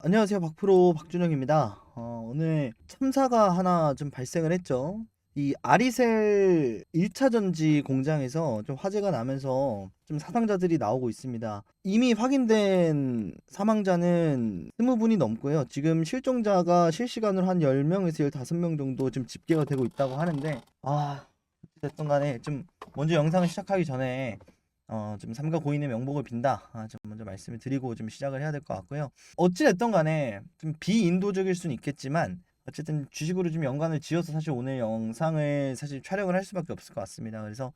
안녕하세요. 박프로 박준영입니다. 오늘 참사가 하나 좀 발생을 했죠. 이 아리셀 1차 전지 공장에서 좀 화재가 나면서 좀 사상자들이 나오고 있습니다. 이미 확인된 사망자는 20분이 넘고요. 지금 실종자가 실시간으로 한 10명에서 15명 정도 좀 집계가 되고 있다고 하는데, 어쨌든 간에 좀 먼저 영상을 시작하기 전에 좀 삼가 고인의 명복을 빈다. 좀 먼저 말씀을 드리고 좀 시작을 해야 될 것 같고요. 어찌됐든 간에 좀 비인도적일 수는 있겠지만 어쨌든 주식으로 좀 연관을 지어서 사실 오늘 영상을 사실 촬영을 할 수밖에 없을 것 같습니다. 그래서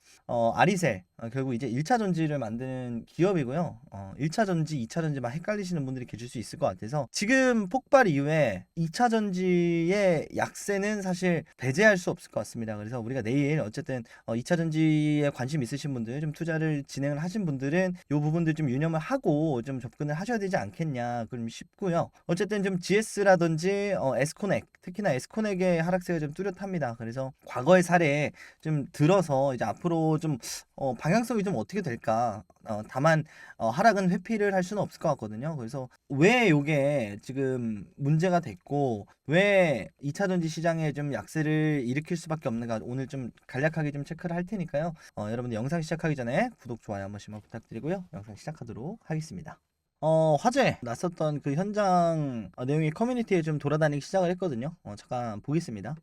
아리셀 결국 이제 1차 전지를 만드는 기업이고요. 1차 전지, 2차 전지 막 헷갈리시는 분들이 계실 수 있을 것 같아서 지금 폭발 이후에 2차 전지의 약세는 사실 배제할 수 없을 것 같습니다. 그래서 우리가 내일 어쨌든 2차 전지에 관심 있으신 분들, 좀 투자를 진행을 하신 분들은 이 부분들 좀 유념을 하고 좀 접근을 하셔야 되지 않겠냐 그럼 싶고요. 어쨌든 좀 GS라든지 에스코넥, 특히나 에스코넥의 하락세가 좀 뚜렷합니다. 그래서 과거의 사례 좀 들어서 이제 앞으로 좀 방향성이 좀 어떻게 될까. 다만 하락은 회피를 할 수는 없을 것 같거든요. 그래서 왜 이게 지금 문제가 됐고 왜 2차 전지 시장에 좀 약세를 일으킬 수밖에 없는가 오늘 좀 간략하게 좀 체크를 할 테니까요. 여러분들 영상 시작하기 전에 구독, 좋아요 한 번씩만 부탁드리고요. 영상 시작하도록 하겠습니다. 화재 났었던 그 현장 내용이 커뮤니티에 좀 돌아다니기 시작을 했거든요. 잠깐 보겠습니다.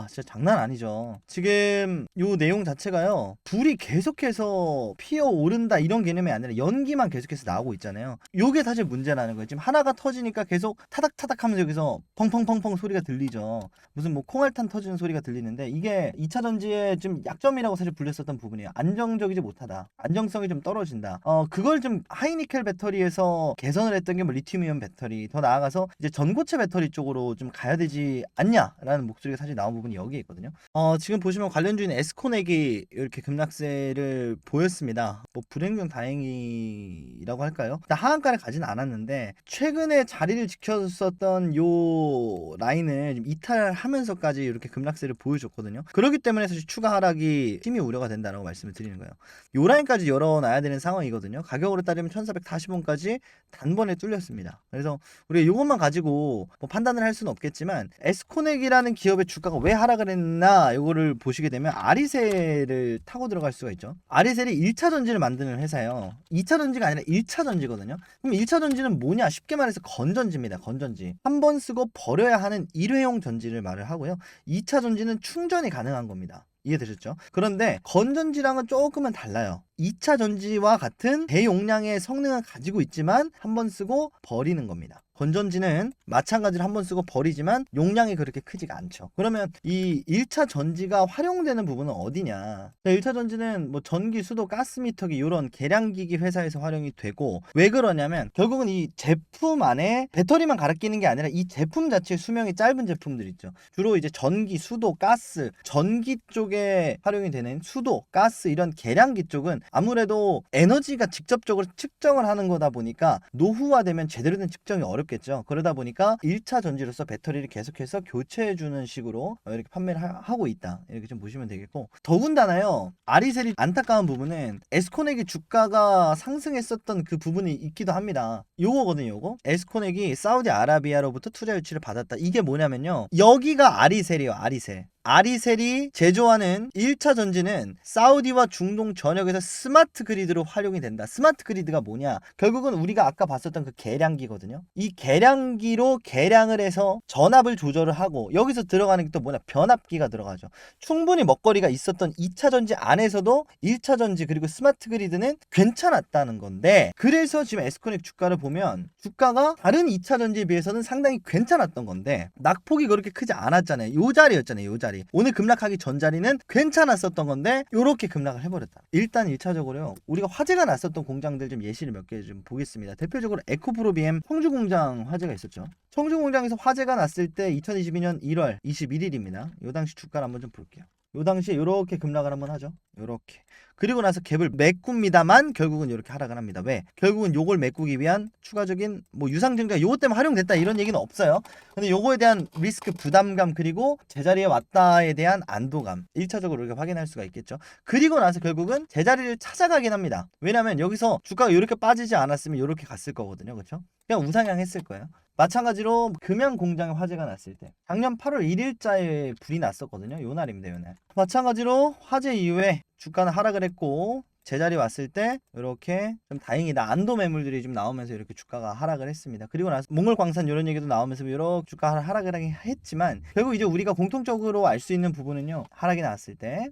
진짜 장난 아니죠. 지금 요 내용 자체가요. 불이 계속해서 피어오른다 이런 개념이 아니라 연기만 계속해서 나오고 있잖아요. 요게 사실 문제라는 거예요. 지금 하나가 터지니까 계속 타닥타닥 하면서 여기서 펑펑펑펑 소리가 들리죠. 무슨 뭐 콩알탄 터지는 소리가 들리는데 이게 2차 전지의 좀 약점이라고 사실 불렸었던 부분이에요. 안정적이지 못하다. 안정성이 좀 떨어진다. 그걸 좀 하이니켈 배터리에서 개선을 했던 게 뭐 리튬이온 배터리, 더 나아가서 이제 전고체 배터리 쪽으로 좀 가야 되지 않냐라는 목소리가 사실 나온 부분이 여기에 있거든요. 지금 보시면 관련주인 에스코넥이 이렇게 급락세를 보였습니다. 뭐 불행 중 다행이라고 할까요? 일단 하한가를 가진 않았는데 최근에 자리를 지켰었던 요 라인을 좀 이탈하면서까지 이렇게 급락세를 보여줬거든요. 그렇기 때문에 사실 추가 하락이 심히 우려가 된다라고 말씀을 드리는 거예요. 요 라인까지 열어놔야 되는 상황이거든요. 가격으로 따지면 1440원까지 단번에 뚫렸습니다. 그래서 우리가 이것만 가지고 뭐 판단을 할 수는 없겠지만 에스코넥이라는 기업의 주가가 왜 하락을 했나 이거를 보시게 되면 아리셀을 타고 들어갈 수가 있죠. 아리셀이 1차 전지를 만드는 회사예요. 2차 전지가 아니라 1차 전지거든요. 그럼 1차 전지는 뭐냐? 쉽게 말해서 건전지입니다. 건전지. 한 번 쓰고 버려야 하는 일회용 전지를 말을 하고요. 2차 전지는 충전이 가능한 겁니다. 이해되셨죠? 그런데 건전지랑은 조금은 달라요. 2차 전지와 같은 대용량의 성능을 가지고 있지만 한 번 쓰고 버리는 겁니다. 건전지는 마찬가지로 한 번 쓰고 버리지만 용량이 그렇게 크지가 않죠. 그러면 이 1차 전지가 활용되는 부분은 어디냐? 1차 전지는 뭐 전기, 수도, 가스미터기 이런 계량기기 회사에서 활용이 되고 왜 그러냐면 결국은 이 제품 안에 배터리만 갈아 끼는 게 아니라 이 제품 자체의 수명이 짧은 제품들 있죠. 주로 이제 전기, 수도, 가스, 전기 쪽에 활용이 되는 수도, 가스 이런 계량기 쪽은 아무래도 에너지가 직접적으로 측정을 하는 거다 보니까 노후화되면 제대로 된 측정이 어렵겠죠. 그러다 보니까 1차 전지로서 배터리를 계속해서 교체해주는 식으로 이렇게 판매를 하고 있다. 이렇게 좀 보시면 되겠고 더군다나요. 아리셀이 안타까운 부분은 에스코넥이 주가가 상승했었던 그 부분이 있기도 합니다. 요거거든요. 요거 에스코넥이 사우디아라비아로부터 투자 유치를 받았다. 이게 뭐냐면요. 여기가 아리셀이에요. 아리셀. 아리셀이 제조하는 1차 전지는 사우디와 중동 전역에서 스마트 그리드로 활용이 된다. 스마트 그리드가 뭐냐? 결국은 우리가 아까 봤었던 그 계량기거든요. 이 계량기로 계량을 해서 전압을 조절을 하고 여기서 들어가는 게 또 뭐냐? 변압기가 들어가죠. 충분히 먹거리가 있었던 2차 전지 안에서도 1차 전지 그리고 스마트 그리드는 괜찮았다는 건데 그래서 지금 에스코넥 주가를 보면 주가가 다른 2차 전지에 비해서는 상당히 괜찮았던 건데 낙폭이 그렇게 크지 않았잖아요. 요 자리였잖아요. 요 자리. 오늘 급락하기 전 자리는 괜찮았었던 건데 요렇게 급락을 해버렸다. 일단 1차적으로요. 우리가 화재가 났었던 공장들 좀 예시를 몇 개 좀 보겠습니다. 대표적으로 에코프로비엠 청주 공장 화재가 있었죠. 청주 공장에서 화재가 났을 때 2022년 1월 21일입니다. 요 당시 주가를 한번 좀 볼게요. 요 당시에 요렇게 급락을 한번 하죠. 요렇게. 그리고 나서 갭을 메꿉니다만 결국은 이렇게 하락을 합니다. 왜? 결국은 요걸 메꾸기 위한 추가적인 뭐 유상증자 요것 때문에 활용됐다 이런 얘기는 없어요. 근데 요거에 대한 리스크 부담감 그리고 제자리에 왔다에 대한 안도감 1차적으로 우리가 확인할 수가 있겠죠. 그리고 나서 결국은 제자리를 찾아가긴 합니다. 왜냐면 여기서 주가가 이렇게 빠지지 않았으면 이렇게 갔을 거거든요. 그렇죠? 그냥 우상향 했을 거예요. 마찬가지로 금양 공장에 화재가 났을 때 작년 8월 1일자에 불이 났었거든요. 요 날입니다. 요 날. 마찬가지로 화재 이후에 주가는 하락을 했고 제자리 왔을 때 이렇게 좀 다행이다 안도 매물들이 좀 나오면서 이렇게 주가가 하락을 했습니다. 그리고 나서 몽골광산 이런 얘기도 나오면서 이렇게 주가 하락을 하긴 했지만 결국 이제 우리가 공통적으로 알 수 있는 부분은요. 하락이 나왔을 때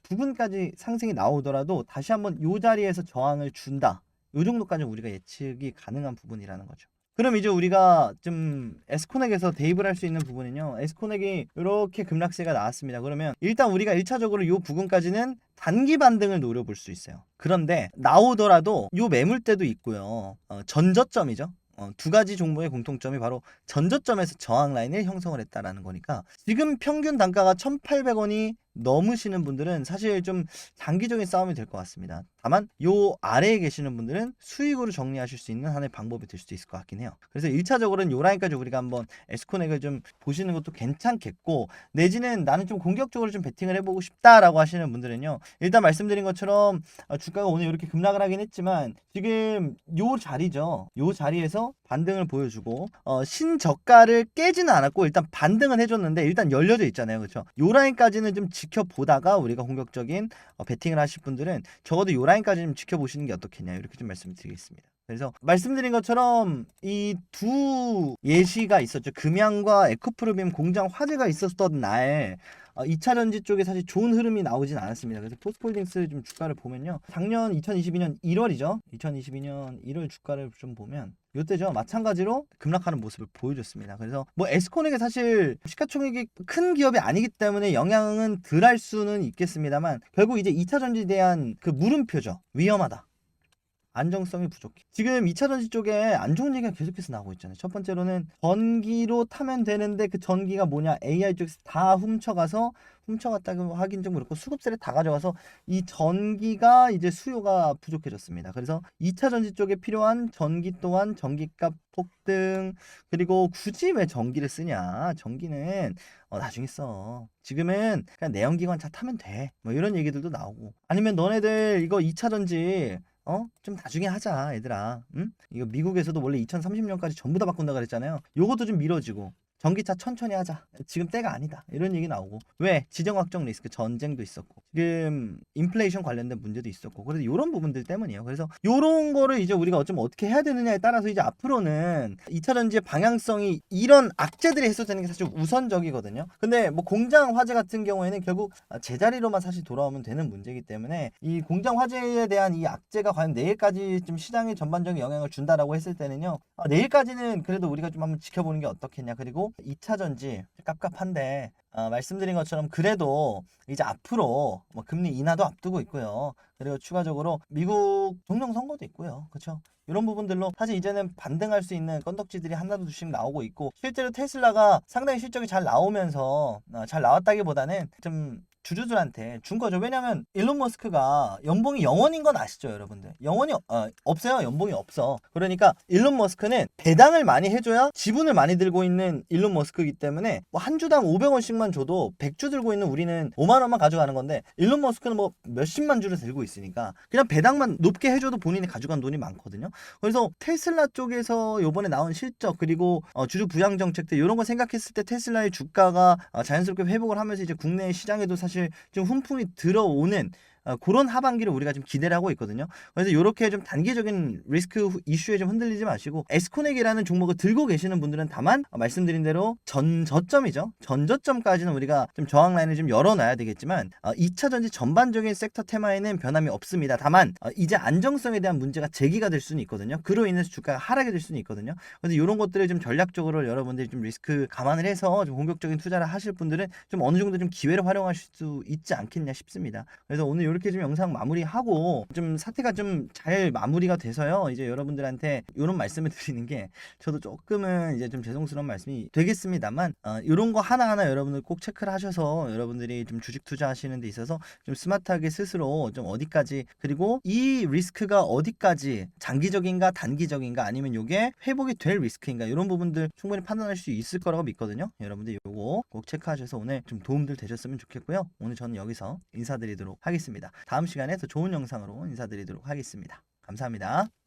부분까지 상승이 나오더라도 다시 한번 요 자리에서 저항을 준다. 요 정도까지 우리가 예측이 가능한 부분이라는 거죠. 그럼 이제 우리가 좀 에스코넥에서 대입을 할 수 있는 부분은요. 에스코넥이 이렇게 급락세가 나왔습니다. 그러면 일단 우리가 1차적으로 요 부분까지는 단기 반등을 노려볼 수 있어요. 그런데 나오더라도 요 매물대도 있고요. 전저점이죠. 두 가지 종목의 공통점이 바로 전저점에서 저항 라인을 형성을 했다라는 거니까 지금 평균 단가가 1,800원이 넘으시는 분들은 사실 좀 장기적인 싸움이 될 것 같습니다. 다만 요 아래에 계시는 분들은 수익으로 정리하실 수 있는 하나의 방법이 될 수도 있을 것 같긴 해요. 그래서 1차적으로는 요 라인까지 우리가 한번 에스코넥을 좀 보시는 것도 괜찮겠고 내지는 나는 좀 공격적으로 좀 베팅을 해보고 싶다라고 하시는 분들은요. 일단 말씀드린 것처럼 주가가 오늘 이렇게 급락을 하긴 했지만 지금 요 자리죠. 요 자리에서 반등을 보여주고 신저가를 깨지는 않았고 일단 반등은 해줬는데 일단 열려져 있잖아요. 그렇죠? 요 라인까지는 좀 지켜보다가 우리가 공격적인 베팅을 하실 분들은 적어도 요 라인까지 좀 지켜보시는 게 어떻겠냐 이렇게 좀 말씀드리겠습니다. 그래서 말씀드린 것처럼 이 두 예시가 있었죠. 금양과 에코프로비움 공장 화재가 있었던 날 2차 전지 쪽에 사실 좋은 흐름이 나오진 않았습니다. 그래서 포스트홀딩스 좀 주가를 보면요. 작년 2022년 1월이죠. 2022년 1월 주가를 좀 보면 요때죠. 마찬가지로 급락하는 모습을 보여줬습니다. 그래서 뭐 에스코넥이 사실 시가총액이 큰 기업이 아니기 때문에 영향은 덜 할 수는 있겠습니다만 결국 이제 2차 전지에 대한 그 물음표죠. 위험하다. 안정성이 부족해. 지금 2차 전지 쪽에 안 좋은 얘기가 계속해서 나오고 있잖아요. 첫 번째로는 전기로 타면 되는데 그 전기가 뭐냐 AI 쪽에서 다 훔쳐갔다고 하긴 좀 그렇고 수급세를 다 가져가서 이 전기가 이제 수요가 부족해졌습니다. 그래서 2차 전지 쪽에 필요한 전기 또한 전기값 폭등 그리고 굳이 왜 전기를 쓰냐 전기는 나중에 써. 지금은 그냥 내연기관차 타면 돼. 뭐 이런 얘기들도 나오고 아니면 너네들 이거 2차 전지 좀 나중에 하자, 얘들아. 응? 이거 미국에서도 원래 2030년까지 전부 다 바꾼다 그랬잖아요. 요것도 좀 미뤄지고. 전기차 천천히 하자. 지금 때가 아니다. 이런 얘기 나오고. 왜? 지정학적 리스크 전쟁도 있었고. 지금 인플레이션 관련된 문제도 있었고. 그래서 이런 부분들 때문이에요. 그래서 이런 거를 이제 우리가 어떻게 해야 되느냐에 따라서 이제 앞으로는 2차 전지의 방향성이 이런 악재들이 해소되는 게 사실 우선적이거든요. 근데 뭐 공장 화재 같은 경우에는 결국 제자리로만 사실 돌아오면 되는 문제이기 때문에 이 공장 화재에 대한 이 악재가 과연 내일까지 좀 시장에 전반적인 영향을 준다라고 했을 때는요. 내일까지는 그래도 우리가 좀 한번 지켜보는 게 어떻겠냐. 그리고 2차 전지 깝깝한데 말씀드린 것처럼 그래도 이제 앞으로 뭐 금리 인하도 앞두고 있고요. 그리고 추가적으로 미국總統 선거도 있고요. 그렇죠? 이런 부분들로 사실 이제는 반등할 수 있는 건덕지들이 하나도 둘씩 나오고 있고 실제로 테슬라가 상당히 실적이 잘 나오면서 잘 나왔다기보다는 좀 주주들한테 준 거죠. 왜냐면 일론 머스크가 연봉이 0원인 건 아시죠, 여러분들? 영원히 없어요. 연봉이 없어. 그러니까 일론 머스크는 배당을 많이 해줘야 지분을 많이 들고 있는 일론 머스크이기 때문에 뭐 한 주당 500원씩만 줘도 100주 들고 있는 우리는 5만 원만 가져가는 건데 일론 머스크는 뭐 몇십만 주를 들고 있으니까 그냥 배당만 높게 해줘도 본인이 가져간 돈이 많거든요. 그래서 테슬라 쪽에서 요번에 나온 실적 그리고 주주 부양 정책들 이런 거 생각했을 때 테슬라의 주가가 자연스럽게 회복을 하면서 이제 국내 시장에도 사실 좀 훈풍이 들어오는 그런 하반기를 우리가 좀 기대를 하고 있거든요. 그래서 이렇게 좀 단기적인 리스크 이슈에 좀 흔들리지 마시고 에스코넥이라는 종목을 들고 계시는 분들은 다만 말씀드린 대로 전저점이죠. 전저점까지는 우리가 좀 저항 라인을 좀 열어놔야 되겠지만 2차 전지 전반적인 섹터 테마에는 변함이 없습니다. 다만 이제 안정성에 대한 문제가 제기가 될 수는 있거든요. 그로 인해서 주가가 하락이 될 수는 있거든요. 그래서 이런 것들을 좀 전략적으로 여러분들이 좀 리스크 감안을 해서 좀 공격적인 투자를 하실 분들은 좀 어느 정도 좀 기회를 활용하실 수 있지 않겠냐 싶습니다. 그래서 오늘 이렇게 좀 영상 마무리하고 좀 사태가 좀 잘 마무리가 돼서요. 이제 여러분들한테 이런 말씀을 드리는 게 저도 조금은 이제 좀 죄송스러운 말씀이 되겠습니다만 이런 거 하나하나 여러분들 꼭 체크를 하셔서 여러분들이 좀 주식 투자하시는 데 있어서 좀 스마트하게 스스로 좀 어디까지 그리고 이 리스크가 어디까지 장기적인가 단기적인가 아니면 이게 회복이 될 리스크인가 이런 부분들 충분히 판단할 수 있을 거라고 믿거든요. 여러분들 요거 꼭 체크하셔서 오늘 좀 도움들 되셨으면 좋겠고요. 오늘 저는 여기서 인사드리도록 하겠습니다. 다음 시간에 더 좋은 영상으로 인사드리도록 하겠습니다. 감사합니다.